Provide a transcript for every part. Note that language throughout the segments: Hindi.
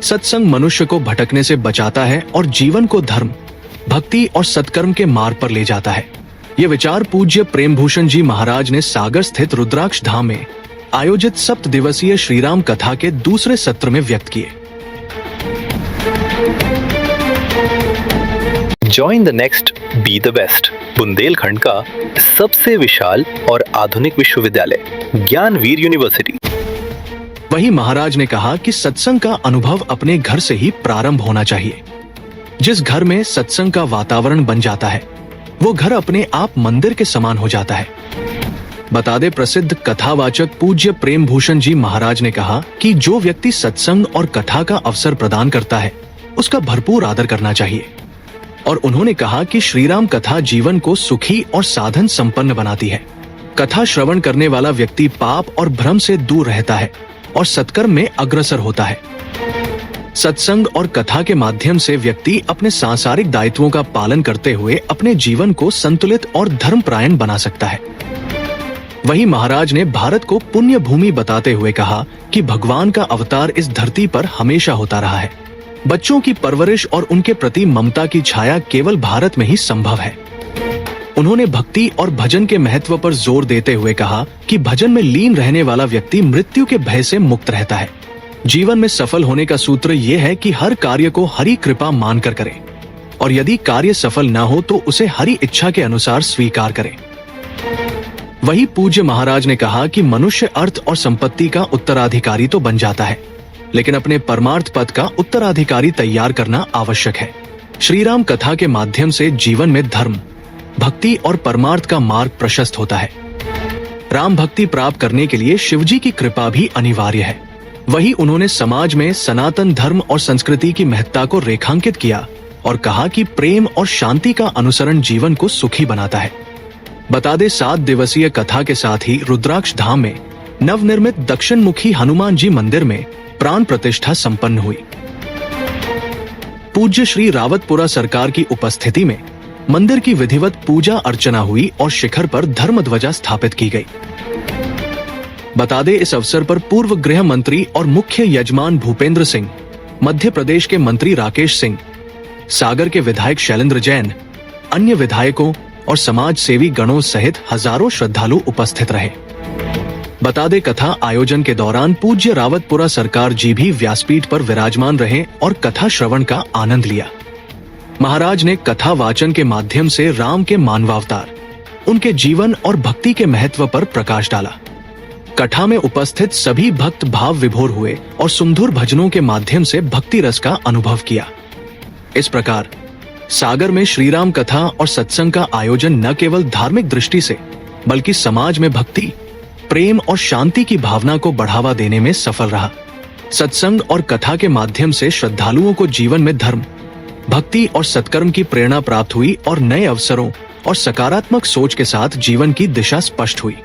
सत्संग मनुष्य को भटकने से बचाता है और जीवन को धर्म, भक्ति और सत्कर्म के मार्ग पर ले जाता है। ये विचार पूज्य प्रेमभूषण जी महाराज ने सागर स्थित रुद्राक्ष धाम में आयोजित 7 दिवसीय श्रीराम कथा के दूसरे सत्र में व्यक्त किए। Join the next be the best, Bundelkhand का सबसे विशाल और आधुनिक विश्वविद्यालय ज्ञानवीर यूनिवर्सिटी। वहीं महाराज ने कहा कि सत्संग का अनुभव अपने घर से ही प्रारंभ होना चाहिए। जिस घर में सत्संग का वातावरण बन जाता है, वो घर अपने आप मंदिर के समान हो जाता है। बता दे प्रसिद्ध कथावाचक पूज्य प्रेमभूषण जी महाराज ने कहा कि जो व्यक्ति सत्संग और कथा का अवसर प्रदान करता है, उसका भरपूर आदर करना चाहिए। और उन्होंने कहा कि श्रीराम कथा जीवन को सुखी और साधन संपन्न बनाती है। कथा श्रवण करने वाला व्यक्ति पाप और भ्रम से दूर रहता है और सत्कर्म में अग्रसर होता है। सत्संग और कथा के माध्यम से व्यक्ति अपने सांसारिक दायित्वों का पालन करते हुए अपने जीवन को संतुलित और धर्मपरायण बना सकता है। वहीं महाराज ने भारत को पुण्य भूमि बताते हुए कहा कि भगवान का अवतार इस धरती पर हमेशा होता रहा है। बच्चों की परवरिश और उनके प्रति ममता की छाया केवल भारत में ही संभव है। उन्होंने भक्ति और भजन के महत्व पर जोर देते हुए कहा कि भजन में लीन रहने वाला व्यक्ति मृत्यु के भय से मुक्त रहता है। जीवन में सफल होने का सूत्र ये है कि हर कार्य को हरि कृपा मानकर करें और यदि कार्य सफल न हो तो उसे हरि इच्छा के अनुसार स्वीकार करें। वही पूज्य महाराज ने कहा कि मनुष्य अर्थ और संपत्ति का उत्तराधिकारी तो बन जाता है, लेकिन अपने परमार्थ पद का उत्तराधिकारी तैयार करना आवश्यक है। श्रीराम कथा के माध्यम से जीवन में धर्म, भक्ति और परमार्थ का मार्ग प्रशस्त होता है। राम भक्ति प्राप्त करने के लिए शिवजी की कृपा भी अनिवार्य है। वही उन्होंने समाज में सनातन धर्म और संस्कृति की महत्ता को रेखांकित किया और कहा कि प्रेम और शांति का अनुसरण जीवन को सुखी बनाता है। बता दे 7 दिवसीय कथा के साथ ही रुद्राक्ष धाम में नवनिर्मित दक्षिण मुखी हनुमान जी मंदिर में प्राण प्रतिष्ठा संपन्न हुई। पूज्य श्री रावतपुरा सरकार की उपस्थिति में मंदिर की विधिवत पूजा अर्चना हुई और शिखर पर धर्म ध्वजा स्थापित की गई। बता दे इस अवसर पर पूर्व गृह मंत्री और मुख्य यजमान भूपेंद्र सिंह, मध्य प्रदेश के मंत्री राकेश सिंह, सागर के विधायक शैलेंद्र जैन, अन्य विधायकों और समाज सेवी गणों सहित हजारों श्रद्धालु उपस्थित रहे। बता दे कथा आयोजन के दौरान पूज्य रावतपुरा सरकार जी भी व्यासपीठ पर विराजमान रहे और कथा श्रवण का आनंद लिया। महाराज ने कथा वाचन के माध्यम से राम के मानवावतार, उनके जीवन और भक्ति के महत्व पर प्रकाश डाला। कथा में उपस्थित सभी भक्त भाव विभोर हुए और सुमधुर भजनों के माध्यम से भक्ति रस का अनुभव किया। इस प्रकार सागर में श्रीराम कथा और सत्संग का आयोजन न केवल धार्मिक दृष्टि से बल्कि समाज में भक्ति, प्रेम और शांति की भावना को बढ़ावा देने में सफल रहा। सत्संग और कथा के माध्यम से श्रद्धालुओं को जीवन में धर्म, भक्ति और सत्कर्म की प्रेरणा प्राप्त हुई और नए अवसरों और सकारात्मक सोच के साथ जीवन की दिशा स्पष्ट हुई।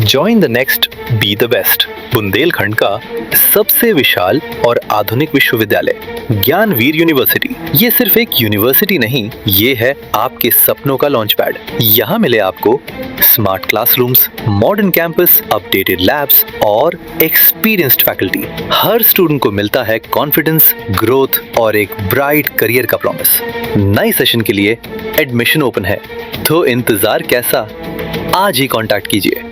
Join the next be the best, Bundelkhand का सबसे विशाल और आधुनिक विश्वविद्यालय ज्ञानवीर यूनिवर्सिटी। ये सिर्फ एक यूनिवर्सिटी नहीं, ये है आपके सपनों का लॉन्च पैड। यहाँ मिले आपको smart classrooms, modern campus, updated labs और एक्सपीरियंस्ड फैकल्टी। हर स्टूडेंट को मिलता है कॉन्फिडेंस, ग्रोथ और एक ब्राइट करियर का प्रॉमिस। नए सेशन के लिए एडमिशन ओपन है, तो इंतजार कैसा? आज ही कांटेक्ट कीजिए।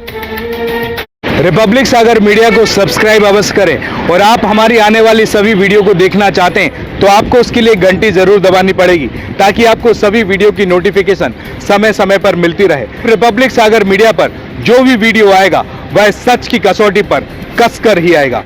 रिपब्लिक सागर मीडिया को सब्सक्राइब अवश्य करें और आप हमारी आने वाली सभी वीडियो को देखना चाहते हैं तो आपको उसके लिए घंटी जरूर दबानी पड़ेगी, ताकि आपको सभी वीडियो की नोटिफिकेशन समय समय पर मिलती रहे। रिपब्लिक सागर मीडिया पर जो भी वीडियो आएगा वह सच की कसौटी पर कसकर ही आएगा।